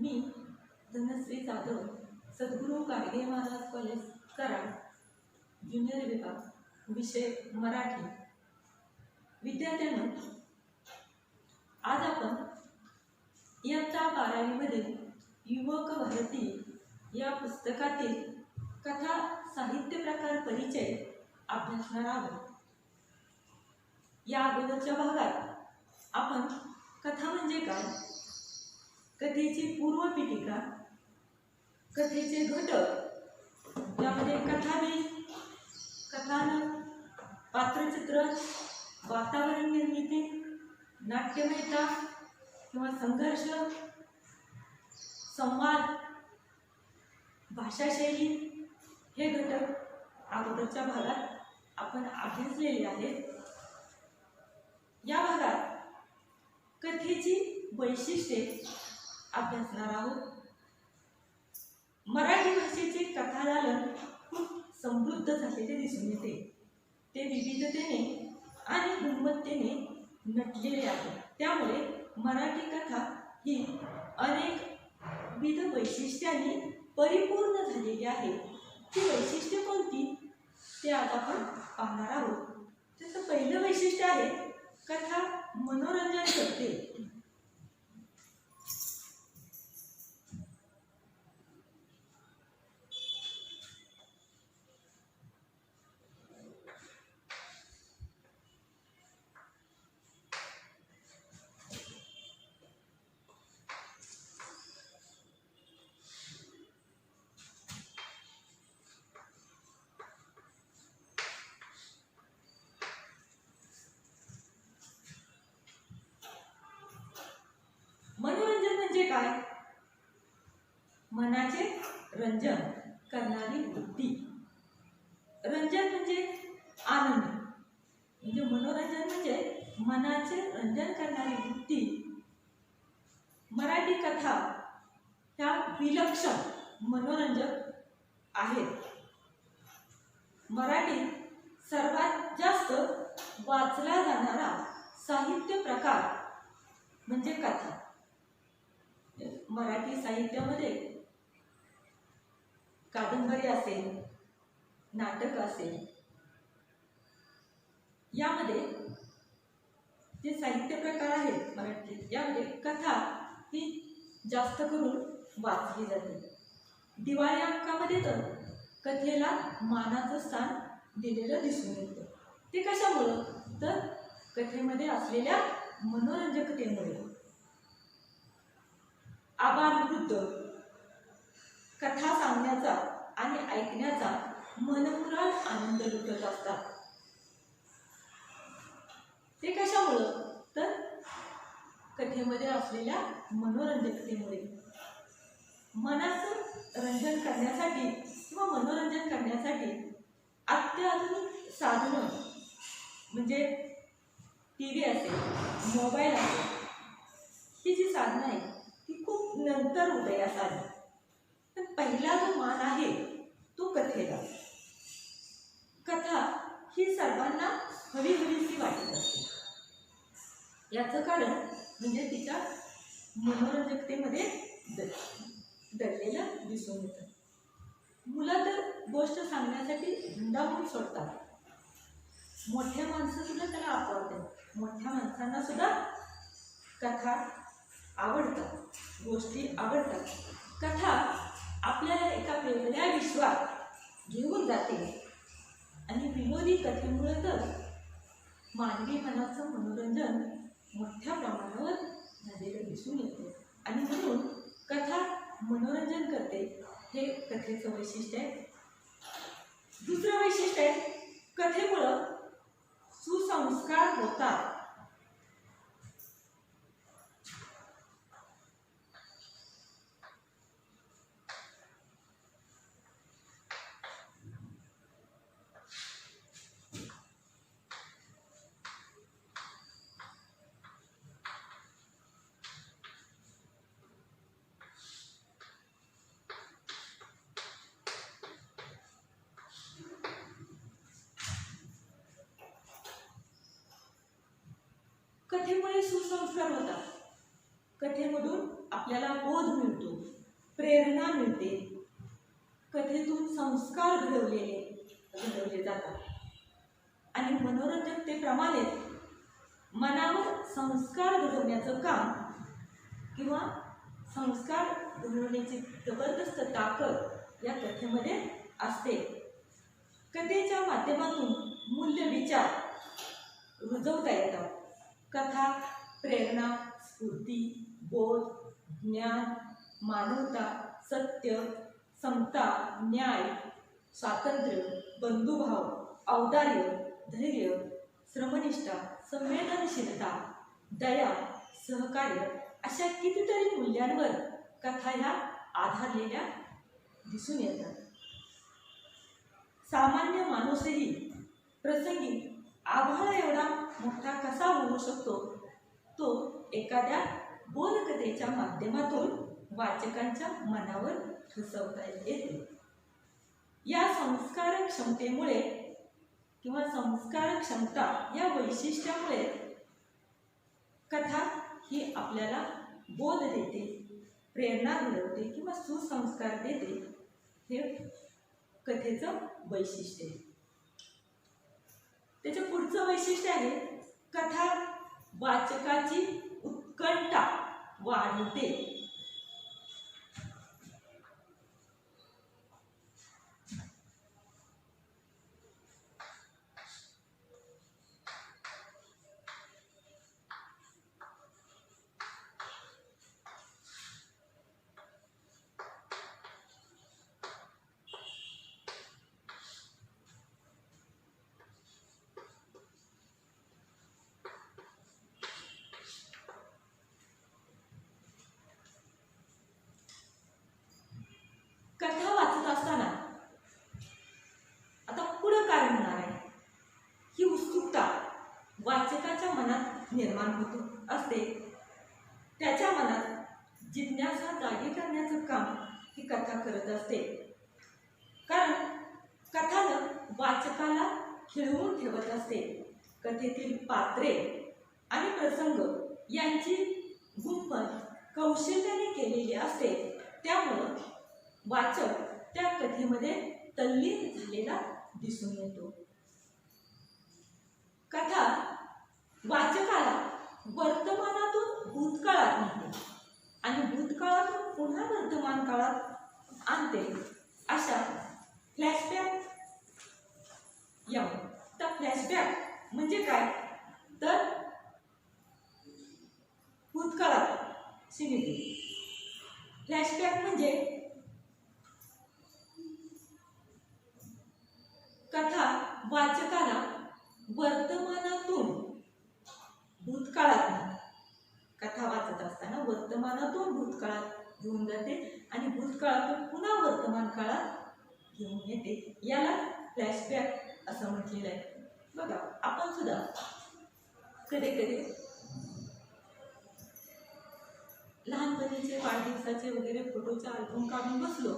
मी धनश्री जाधव, सद्गुरू Gadge Maharaj college Karad, junior विभाग, विषय मराठी. विद्यार्थ्यांनो, आज आपण इयत्ता 12वी मधील युवक भारती या पुस्तकातील कथा साहित्य प्रकार परिचय अभ्यासणार आहोत. या अगोदरच्या भागात आपण कथा म्हणजे काय, कथेची पूर्वपीठिका, कथेचे घटक, त्यामध्ये कथाबीज, कथानक, पात्रचित्रण, वातावरण निर्मिती, नाट्यमयता किंवा संघर्ष, संवाद, भाषाशैली हे घटक अगोदरच्या भागात आपण अभ्यासलेले आहेत. या भागात कथेची वैशिष्ट्ये अभ्यासणार आहोत. मराठी भाषेचे कथादालन खूप समृद्ध झालेले दिसून येते. ते विविधतेने आणि गुणवत्तेने नटलेले आहे. त्यामुळे मराठी कथा ही अनेकविध वैशिष्ट्यांनी परिपूर्ण झालेली आहे. ती वैशिष्ट्ये कोणती ते आज आपण पाहणार आहोत. त्याचं पहिलं वैशिष्ट्य आहे कथा मनोरंजन करते. मनोरंजन म्हणजे काय? मनाचे रंजन करणारी वृत्ती. रंजन म्हणजे आनंद, म्हणजे मनोरंजन म्हणजे मनाचे रंजन करणारी वृत्ती. मराठी कथा ह्या विलक्षण मनोरंजक आहेत. मराठीत सर्वात जास्त वाचला जाणारा साहित्य प्रकार म्हणजे कथा. मराठी साहित्यामध्ये कादंबरी असेल, नाटक असेल, यामध्ये जे साहित्य प्रकार आहेत मराठीत, यामध्ये कथा ही जास्त करून वाचली जाते. दिवाळी अंकामध्ये तर कथेला मानाचं स्थान दिलेलं दिसून येतं. ते कशामुळं? तर कथेमध्ये असलेल्या मनोरंजकतेमुळे. आबालवृद्ध कथा सांगण्याचा आणि ऐकण्याचा मनमुराद आनंद लुटत असतात. ते कशामुळं? तर कथेमध्ये असलेल्या मनोरंजकतेमुळे. मनाचं रंजन करण्यासाठी किंवा मनोरंजन करण्यासाठी अत्याधुनिक साधनं म्हणजे TV असेल, मोबाईल असेल, ही जी साधनं आहेत ती खूप नंतर उदयास आली. तर पहिला जो मान आहे तो कथेला. कथा ही सर्वांना हवीहवीशी वाटत असते. याचं कारण म्हणजे तिच्या मनोरंजकतेमध्ये दडलेलं दिसून येतं. मुलं तर गोष्ट सांगण्यासाठी धुंडावून सोडतात. मोठ्या माणसं सुद्धा त्याला आवडतात. मोठ्या माणसांना सुद्धा कथा आवडतात, गोष्टी आवडतात. कथा आपल्याला एका वेगळ्या विश्वात घेऊन जाते आणि विनोदी कथेमुळे तर मानवी मनाचं मनोरंजन मोठ्या प्रमाणावर झालेलं दिसून येतं. आणि म्हणून कथा मनोरंजन करते, हे कथेचं वैशिष्ट्य आहे. दुसरं वैशिष्ट्य आहे कथेमुळं सुसंस्कार होतात. कथेमुळे सुसंस्कार होतात. कथेमधून आपल्याला बोध मिळतो. प्रेरणा मिळते, कथेतून संस्कार घडवले जातात आणि मनोरंजकतेप्रमाणे मनावर संस्कार घडवण्याचं काम किंवा संस्कार घडवण्याची जबरदस्त ताकद या कथेमध्ये असते. कथेच्या माध्यमातून मूल्य विचार रुजवता येतात. कथा प्रेरणा, स्फूर्ती, बोध, ज्ञान, मानवता, सत्य, समता, न्याय, स्वातंत्र्य, बंधुभाव, औदार्य, धैर्य, श्रमनिष्ठा, संवेदनशीलता, दया, सहकार्य अशा कितीतरी मूल्यांवर कथा ह्या आधारलेल्या दिसून येतात. सामान्य माणूसही प्रसंगी आभाळा एवढा मोठा कसा होऊ शकतो, तो एखाद्या बोधकथेच्या माध्यमातून वाचकांच्या मनावर ठसवता येते. या संस्कार क्षमतेमुळे किंवा संस्कार क्षमता या वैशिष्ट्यामुळे कथा ही आपल्याला बोध देते, प्रेरणा घडवते किंवा सुसंस्कार देते. हे कथेचं वैशिष्ट्य आहे. त्याचं पुढचं वैशिष्ट्य आहे, कथा वाचकाची उत्कंठा वाढवते. कथा वाचत असताना आता पुढं काय होणार आहे ही उत्सुकता वाचकाच्या मनात निर्माण होत असते. त्याच्या मनात जिज्ञासा जागी करण्याचं काम ही कथा करत असते. कारण कथानक वाचकाला खिळवून ठेवत असते. कथेतील पात्रे आणि प्रसंग यांची गुंफण कौशल्याने केलेली असते. त्यामुळं वाचक त्या कथेमध्ये तल्लीन झालेला दिसून येतो. कथा वाचकाला वर्तमानातून भूतकाळात नेते आणि भूतकाळातून पुन्हा वर्तमान काळात आणते. अशा फ्लॅशबॅक या तर फ्लॅशबॅक म्हणजे काय तर भूतकाळात शिमिते. फ्लॅशबॅक म्हणजे कथा वाचकाला वर्तमानातून भूतकाळात कथा वाचत असताना वर्तमानातून भूतकाळात घेऊन जाते आणि भूतकाळातून पुन्हा वर्तमान काळात घेऊन येते. याला फ्लॅशबॅक असं म्हटलेलं आहे. बघा, आपण सुद्धा कधी कधी लहानपणीचे वाढदिवसाचे वगैरे फोटोचे अल्बम काढून बसलो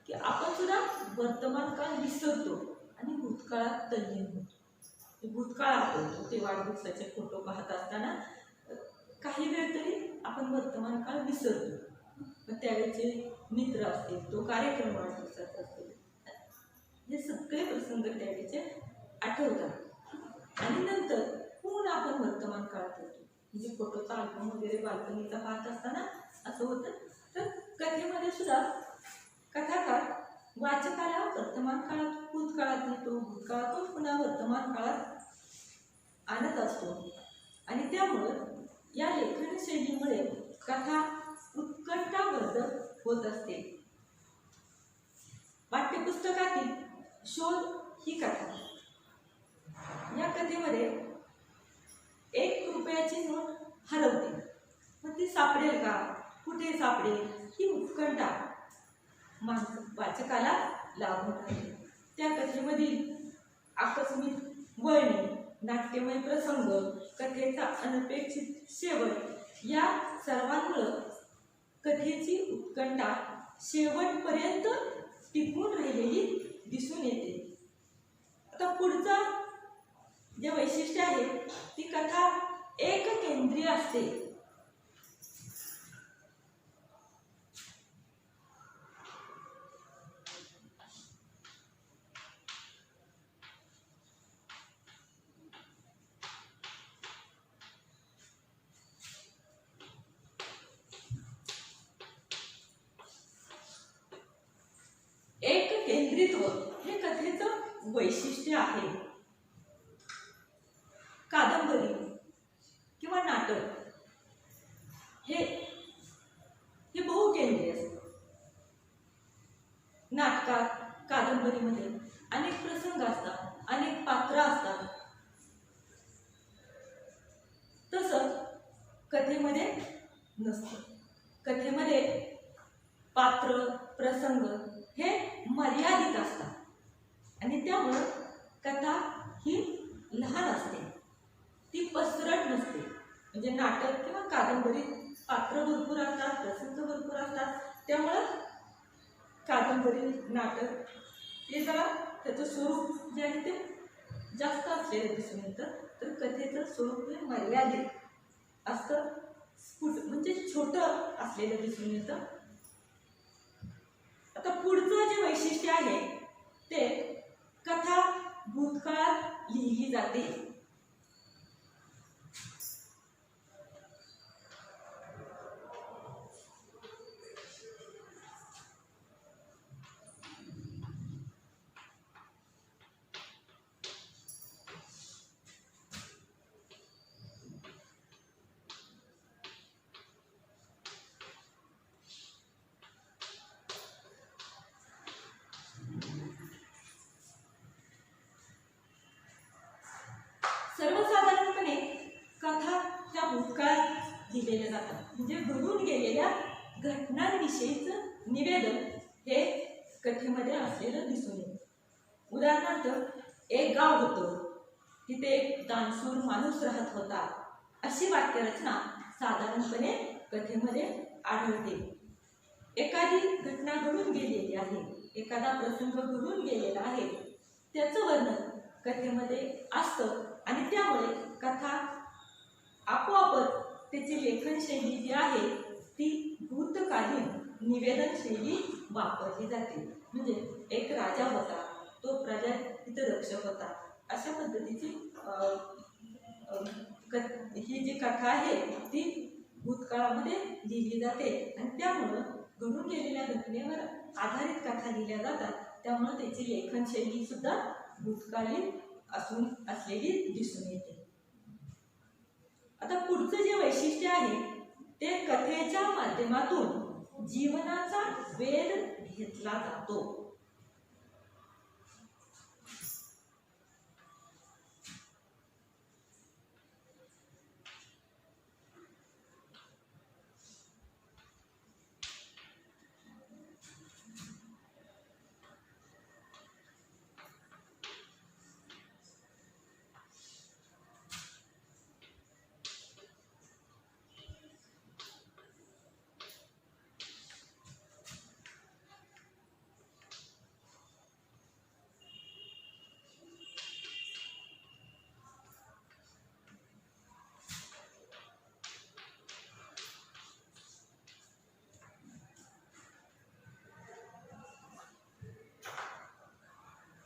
की आपण सुद्धा वर्तमान काळ विसरतो आणि भूतकाळात तल्लीन होतो. भूतकाळ आठवतो. ते वाढदिवसाचे फोटो पाहत असताना काही वेळ तरी आपण वर्तमान काळ विसरतो. मग त्यावेळेचे मित्र असतील, तो कार्यक्रम वाढदिवसाचा असतील, हे सगळे प्रसंग त्यावेळेचे आठवतात आणि नंतर पुन्हा आपण वर्तमान काळात येतो. म्हणजे फोटोचा अल्बम वगैरे बालपणीचा पाहत असताना असं होतं. तर कथेमध्ये सुद्धा कथाकार वाचकाला वर्तमान काळात भूतकाळात नेतो, भूतकाळातून पुन्हा वर्तमान काळात आणत असतो आणि त्यामुळं या लेखन शैलीमुळे कथा उत्कंठावर्धक होत असते. पाठ्यपुस्तकातील शोध ही कथा. या कथेमध्ये 1 रुपयाची नोट हरवते. मग ती सापडेल का, कुठे सापडेल, ही उत्कंठा वाचकाला लागून राहील. त्या कथेमधील आकस्मिक वळणे, नाट्यमय प्रसंग, कथेचा अनपेक्षित शेवट या सर्वांमुळं कथेची उत्कंठा शेवटपर्यंत टिकून राहिलेली दिसून येते. आता पुढचं जे वैशिष्ट्य आहे ती कथा एककेंद्रीय असते. केंद्रित्व हे कथेचं वैशिष्ट्य आहे. कादंबरी किंवा नाटक हे बहुकेंद्रीय असतं. नाटकात, कादंबरीमध्ये अनेक प्रसंग असतात, अनेक पात्र असतात. तसं कथेमध्ये नसतं. कथेमध्ये पात्र, प्रसंग हे मर्यादित असतात आणि त्यामुळं कथा ही लहान असते, ती पसरट नसते. म्हणजे नाटक किंवा कादंबरीत पात्र भरपूर असतात, प्रसंग भरपूर असतात. त्यामुळं कादंबरी, नाटक हे जरा त्याचं स्वरूप जे आहे ते जास्त असलेलं दिसून येतं. तर कथेचं स्वरूप हे मर्यादित असतं, म्हणजे छोटं असलेलं दिसून येतं. आता पुढचं जे वैशिष्ट्य आहे ते कथा भूतकाळात लिहिली जाते. सर्वसाधारणपणे कथा ह्या भूतकाळात लिहिलेल्या जातात. म्हणजे घडून गेलेल्या घटनांविषयीचं निवेदन हे कथेमध्ये असलेलं दिसून येतं. उदाहरणार्थ, एक गाव होतं, तिथे एक दानशूर माणूस राहत होता, अशी वाक्यरचना साधारणपणे कथेमध्ये आढळते. एखादी घटना घडून गेलेली आहे, एखादा प्रसंग घडून गेलेला आहे, त्याचं वर्णन कथेमध्ये असतं आणि त्यामुळे कथा आपोआपच त्याची लेखनशैली जी आहे ती भूतकालीन निवेदन शैली वापरली जाते. म्हणजे एक राजा होता, तो प्रजा तिथे रक्षक होता, अशा पद्धतीची ही जी कथा आहे ती भूतकाळामध्ये लिहिली जाते आणि त्यामुळं घडून गेलेल्या घटनेवर आधारित कथा लिहिल्या जातात. त्यामुळे त्याची लेखनशैली सुद्धा भूतकालीन असलेली दिसून येते. आता पुढचं जे वैशिष्ट्य आहे ते कथेच्या माध्यमातून जीवनाचा वेध घेतला जातो.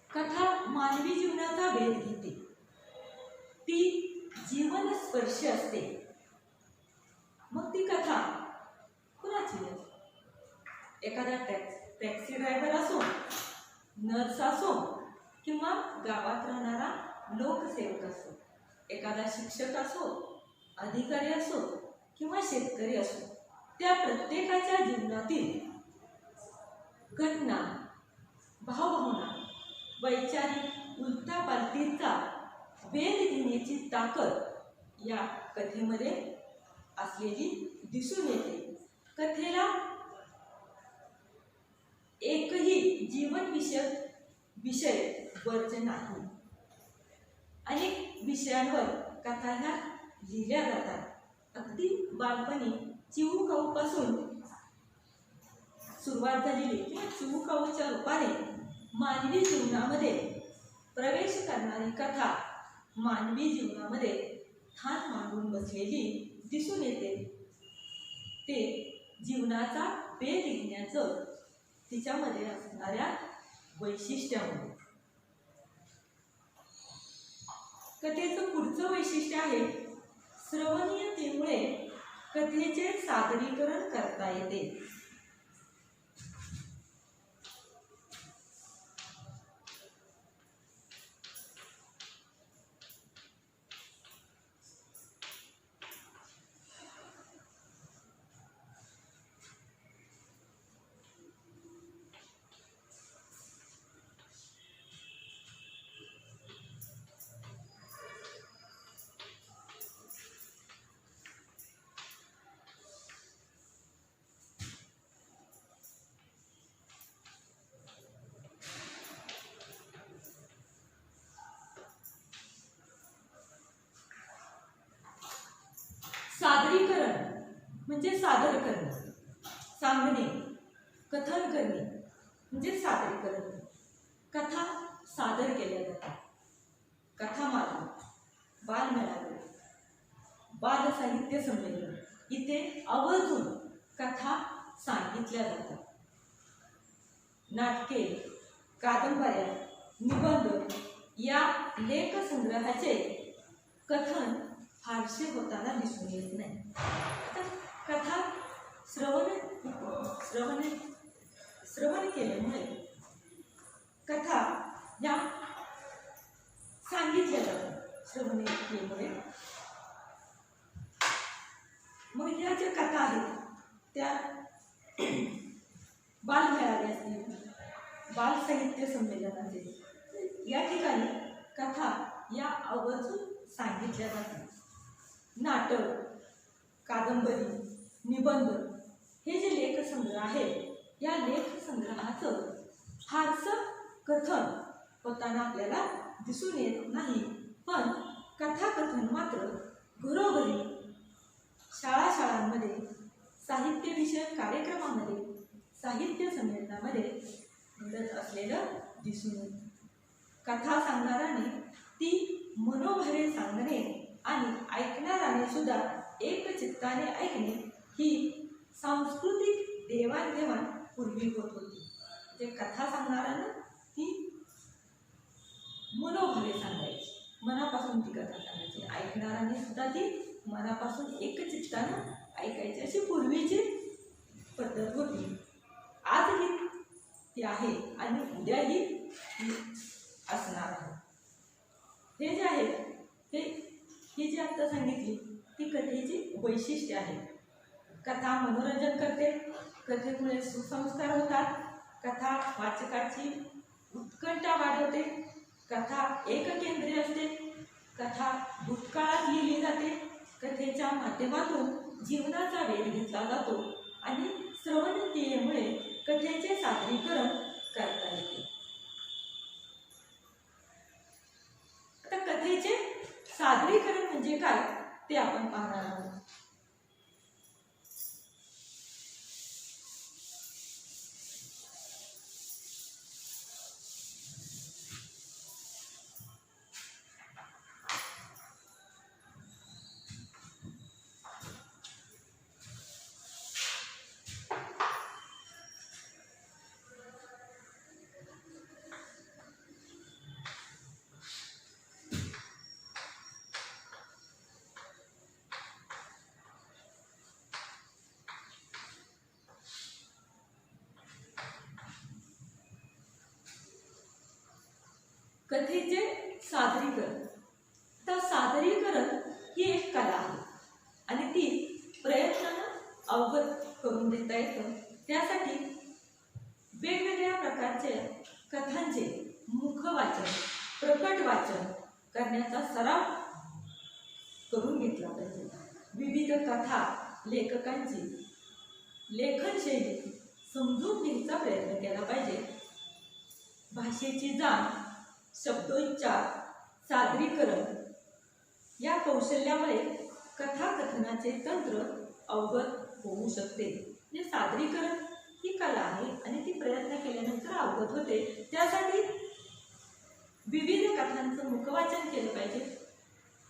कथा मानवी जीवनाचा वेध घेते, ती जीवनस्पर्शी असते. मग ती कथा कुणाची असते? एखादा टॅक्सी ड्रायव्हर असो, नर्स असो किंवा गावात राहणारा लोकसेवक असो, एखादा शिक्षक असो, अधिकारी असो किंवा शेतकरी असो, त्या प्रत्येकाच्या जीवनातील घटना, भावभावना, वैचारिक उलटापालटीचा वेध घेण्याची ताकद या कथेमध्ये असलेली दिसून येते. कथेला एकही जीवनविषयक विषय वर्ज्य नाही. अनेक विषयांवर कथा ह्या लिहिल्या जातात. अगदी बालपणी चिवूकाऊपासून सुरुवात झालेली किंवा चिवूकाऊच्या रूपाने मानवी जीवनामध्ये प्रवेश करणारी कथा मानवी जीवनामध्ये ठाण मांडून बसलेली दिसून येते. ते जीवनाचा वेध घेण्याचं तिच्यामध्ये असणाऱ्या वैशिष्ट्यामुळे. कथेचं पुढचं वैशिष्ट्य आहे श्रवणीयतेमुळे कथेचे सादरीकरण करता येते. म्हणजे सादर करणे, सांगणे, कथन करणे म्हणजे सादरीकरण. कथा सादर केल्या जातात. कथामाला, बालमेळावे, बाल साहित्य संमेलन इथे आवर्जून कथा सांगितल्या जातात. नाटके, कादंबऱ्या, निबंध या लेखसंग्रहाचे कथन फारसे होताना दिसून येत नाही. तर कथा श्रवण केल्यामुळे कथा या सांगितल्या जातात श्रवण केल्यामुळे. मग ह्या ज्या कथा आहेत त्या बालमेळावे असतील, बाल साहित्य संमेलन असेल, या ठिकाणी कथा या आवर्जून सांगितल्या जातात. नाटक, कादंबरी, निबंध हे जे लेखसंग्रह आहेत या लेखसंग्रहाचं फारसं कथन होताना आपल्याला दिसून येत नाही. पण कथाकथन मात्र घरोघरी, शाळांमध्ये, साहित्यविषयक कार्यक्रमामध्ये, साहित्य संमेलनामध्ये घडत असलेलं दिसून येतं. कथा सांगणाऱ्याने ती मनोभावे सांगणे आणि ऐकणाऱ्याने सुद्धा एकचित्ताने ऐकणे ही सांस्कृतिक देवाणघेवाण पूर्वी होत होती. म्हणजे कथा सांगणाऱ्यानं ती मनोभावे सांगायची, मनापासून ती कथा सांगायची, ऐकणाऱ्याने सुद्धा ती मनापासून एकचित्तानं ऐकायची. अशी पूर्वीची पद्धत होती. आजही ती आहे आणि उद्याही असणार आहे. हे जे आहे ही जी आता सांगितली ती कथेची वैशिष्ट्य आहे. कथा मनोरंजन करते, कथेमुळे सुसंस्कार होतात, कथा वाचकाची उत्कंठा वाढवते, कथा एककेंद्रीय असते, कथा भूतकाळात लिहिली जाते, कथेच्या माध्यमातून जीवनाचा वेध घेतला जातो आणि श्रवण क्रियेमुळे कथेचे सादरीकरण करता येते. आता कथेचे सादरीकरण म्हणजे काय ते आपण पाहणार आहोत. कथेचे सादरीकरण. तर सादरीकरण ही एक कला आहे आणि ती प्रयत्नानं अवगत करून देता येतं. त्यासाठी वेगवेगळ्या प्रकारचे कथांचे मुखवाचन, प्रकट वाचन करण्याचा सराव करून घेतला पाहिजे. विविध कथा लेखकांची लेखनशैली समजून घ्यायचा प्रयत्न केला पाहिजे. भाषेची जाण, शब्दोच्चार, सादरीकरण या कौशल्यामुळे कथाकथनाचे तंत्र अवगत होऊ शकते. म्हणजे सादरीकरण ही कला आहे आणि ती प्रयत्न केल्यानंतर अवगत होते. त्यासाठी विविध कथांचं मुखवाचन केलं पाहिजे,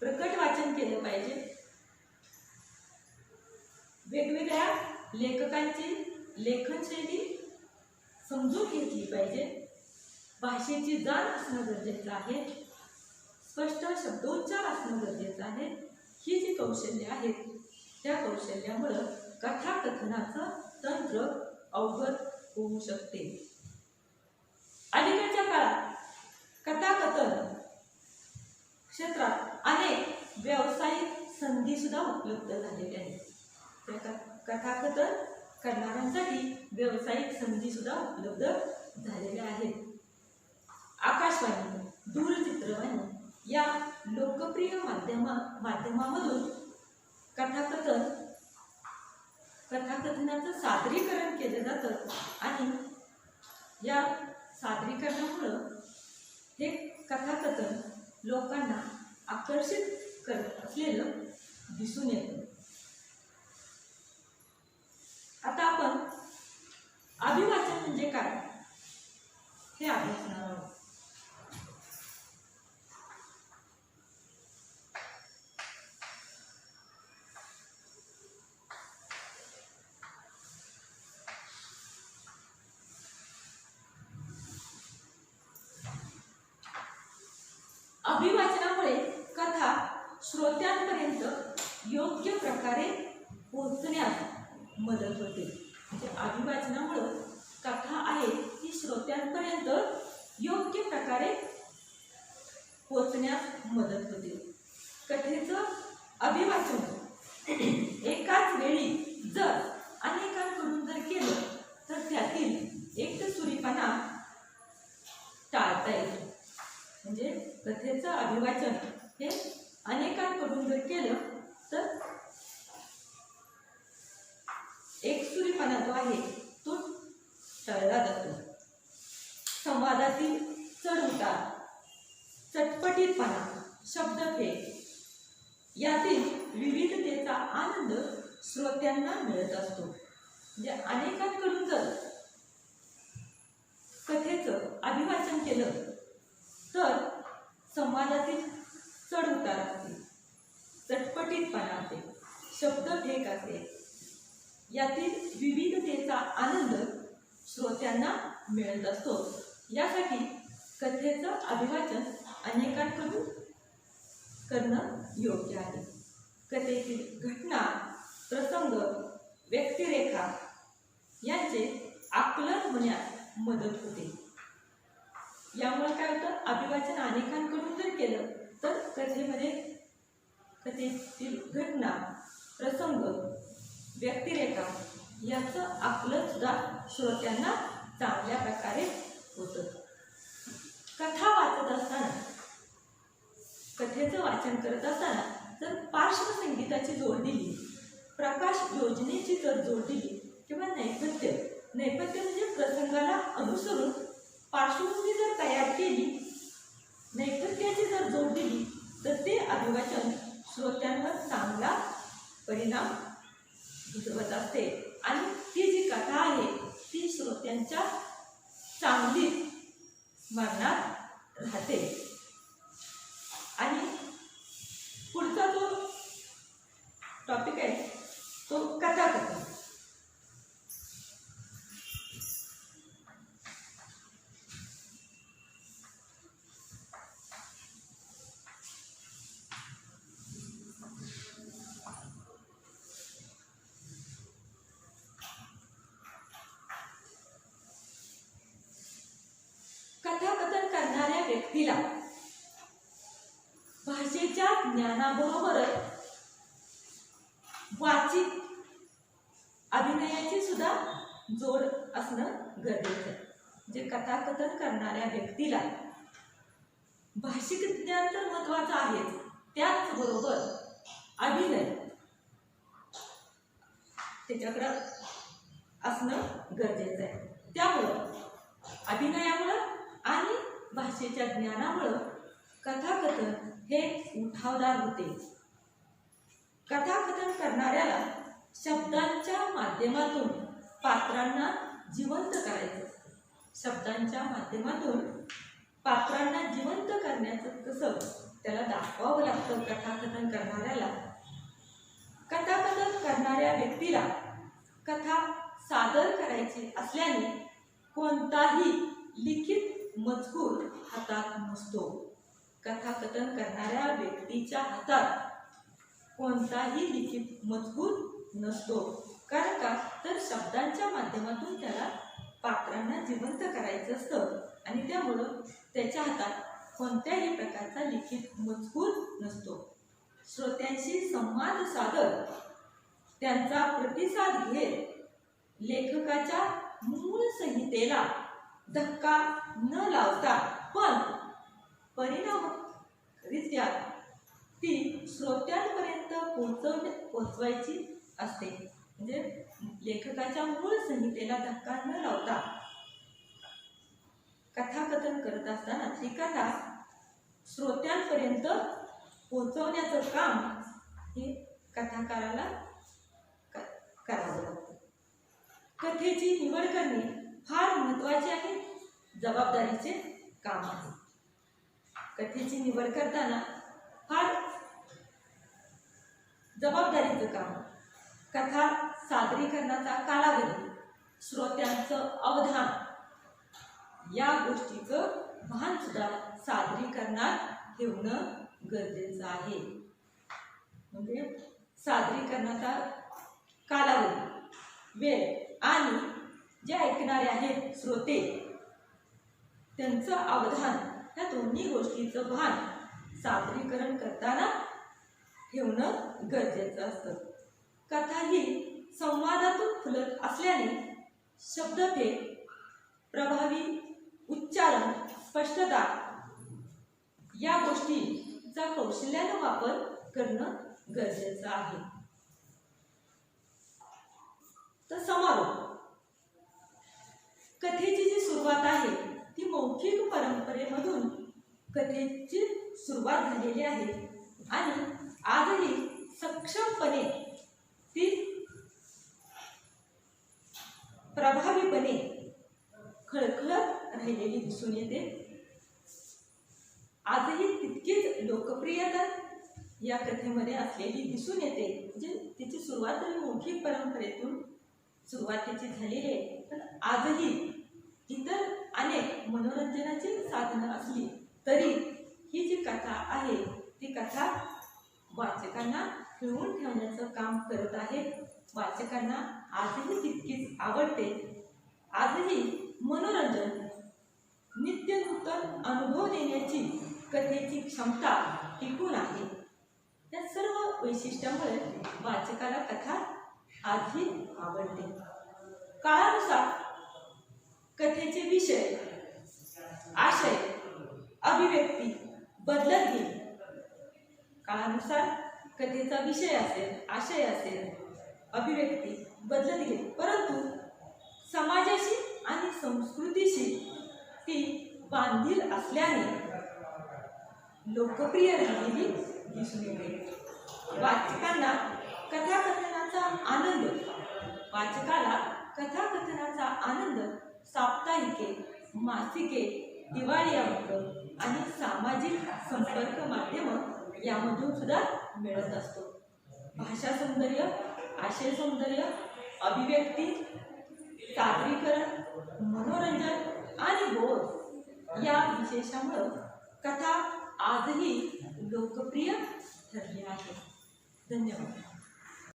प्रकट वाचन केलं पाहिजे, वेगवेगळ्या लेखकांची लेखनशैली समजून घेतली पाहिजे, भाषेची जाण असणं गरजेचं आहे, स्पष्ट शब्दोच्चार असणं गरजेचं आहे. ही जी कौशल्य आहेत त्या कौशल्यामुळं कथाकथनाचं तंत्र अवगत होऊ शकते. अलीकडच्या काळात कथाकथन क्षेत्रात अनेक व्यावसायिक संधी सुद्धा उपलब्ध झालेल्या आहेत. त्या कथाकथन करणाऱ्यांसाठी व्यावसायिक संधी सुद्धा उपलब्ध झालेल्या आहेत. आकाशवाणी, दूरचित्रवाणी या लोकप्रिय माध्यमामधून कथाकथनाचं सादरीकरण केलं जातं आणि या सादरीकरणामुळं हे कथाकथन लोकांना आकर्षित करत असलेलं दिसून येतं. आता आपण अभिवाचन म्हणजे काय हे अभ्यासणार आहोत. अभिवाचनामुळे कथा श्रोत्यांपर्यंत योग्य प्रकारे पोहोचण्यास मदत होते. म्हणजे अभिवाचनामुळे कथा आहे ती श्रोत्यांपर्यंत योग्य प्रकारे पोहोचण्यास मदत होते. कथेचं अभिवाचन एकाच वेळी जर अनेकांकडून जर केलं तर त्यातील एकसुरीपणा टाळता येतो. म्हणजे कथेचं अभिवाचन हे अनेकांकडून जर केलं तर एकसुरीपणा जो आहे तो टळला जातो. संवादातील चढउतार, चटपटीतपणा, शब्दफेक यातील विविधतेचा आनंद श्रोत्यांना मिळत असतो. म्हणजे अनेकांकडून जर कथेचं अभिवाचन केलं तर संवादातील चढउतार असतील, चटपटीतपणा असेल, शब्दफेक असेल, यातील विविधतेचा आनंद श्रोत्यांना मिळत असतो. यासाठी कथेचं अभिवाचन अनेकांकडून करणं योग्य आहे. कथेतील घटना, प्रसंग, व्यक्तिरेखा यांचे आकलन होण्यास मदत होते. यामुळे काय होतं, अभिवाचन अनेकांकडून जर केलं तर कथेतील घटना, प्रसंग, व्यक्तिरेखा याचं आकलन सुद्धा श्रोत्यांना चांगल्या प्रकारे होतं. कथा वाचत असताना, कथेचं वाचन करत असताना जर पार्श्वसंगीताची जोड दिली, प्रकाश योजनेची जर जोड दिली किंवा नेपथ्य म्हणजे प्रसंगाला अनुसरून पार्श्वभूमी जर तयार केली, नेपथ्याची जर जोड दिली तर ते अभिवाचन श्रोत्यांवर चांगला परिणाम घडवत असते आणि ही जी कथा आहे ती श्रोत्यांच्या चांगली स्मरणात राहते. आणि पुढचा जो टॉपिक आहे तो कथाकथन. कथाकथन करणाऱ्या व्यक्तीला भाषेच्या ज्ञानाबरोबरच वाचिक अभिनयाची सुद्धा जोड असणं गरजेचं आहे. म्हणजे कथाकथन करणाऱ्या व्यक्तीला भाषिक ज्ञान तर महत्त्वाचं आहे, त्याचबरोबर अभिनय त्याच्याकडं असणं गरजेचं आहे. त्यामुळं अभिनयामुळं आणि भाषेच्या ज्ञानामुळं कथाकथन हे उठावदार होते. कथाकथन करणाऱ्याला शब्दांच्या माध्यमातून पात्रांना जिवंत करायचं असतं. शब्दांच्या माध्यमातून पात्रांना जिवंत करण्याचं कसं त्याला दाखवावं लागतं. कथाकथन करणाऱ्याला, कथाकथन करणाऱ्या व्यक्तीला कथा सादर करायची असल्याने कोणताही लिखित मजकूर हातात नसतो. कथाकथन करणाऱ्या व्यक्तीच्या हातात कोणताही लिखित मजकूर नसतो. कारण का तर शब्दांच्या माध्यमातून त्याला पात्रांना जिवंत करायचं असतं आणि त्यामुळं त्याच्या हातात कोणत्याही प्रकारचा लिखित मजकूर नसतो. श्रोत्यांशी संवाद साधत त्यांचा प्रतिसाद घेत लेखकाच्या मूळ संहितेला धक्का न लावता पण परिणामरित्या ती श्रोत्यांपर्यंत पोहोचवायची असते. म्हणजे लेखकाच्या मूळ संहितेला धक्का न लावता कथाकथन करत असताना ती कथा श्रोत्यांपर्यंत पोहोचवण्याचं काम हे कथाकाराला करावं लागतं. कथेची निवड करणे फार महत्त्वाचे आहे, जबाबदारीचे काम आहे. कथेची निवड करताना फार जबाबदारीचं काम. कथा सादरीकरणाचा कालावधी, श्रोत्यांचं अवधान या गोष्टीचं भान सुद्धा सादरीकरणात ठेवणं गरजेचं आहे. म्हणजे सादरीकरणाचा कालावधी, वेळ आणि जे ऐकणारे आहेत श्रोते त्यांचं अवधान, या दोन्ही गोष्टीचं भान सादरीकरण करताना ठेवणं गरजेचं असतं. कथा ही संवादातून फुलत असल्याने शब्दभेद, प्रभावी उच्चारण, स्पष्टता या गोष्टीचा कौशल्यानं वापर करणं गरजेचं आहे. तर समारोप. कथेची जी सुरुवात आहे ती मौखिक परंपरेमधून कथेची सुरुवात झालेली आहे आणि आजही सक्षमपणे ती प्रभावीपणे खळखळत राहिलेली दिसून येते. आजही तितकीच लोकप्रियता या कथेमध्ये असलेली दिसून येते. म्हणजे तिची सुरुवात तरी मौखिक परंपरेतून सुरुवातीची झालेली आहे, पण आजही इतर अनेक मनोरंजनाची साधनं असली तरी ही जी कथा आहे ती कथा वाचकांना खिळवून ठेवण्याचं काम करत आहे. वाचकांना आजही तितकीच आवडते. आजही मनोरंजन, नित्य नूतन अनुभव देण्याची कथेची क्षमता टिकून आहे. या सर्व वैशिष्ट्यामुळे वाचकाला कथा आजही आवडते. काळानुसार कथेचे विषय, आशय, अभिव्यक्ती बदलत गेली. काळानुसार कथेचा विषय असेल, आशय असेल, अभिव्यक्ती बदलत गेली, परंतु समाजाशी आणि संस्कृतीशी ती बांधील असल्याने लोकप्रिय राहिलेली दिसून येते. वाचकाला कथाकथनाचा आनंद साप्ताहिके, मासिके, दिवाळी अंक आणि सामाजिक संपर्क माध्यम यामधून सुद्धा मिळत असतो. भाषा सौंदर्य, आशय सौंदर्य, अभिव्यक्ती, सादरीकरण, मनोरंजन आणि बोध या विशेषामुळे कथा आजही लोकप्रिय ठरली आहे. धन्यवाद.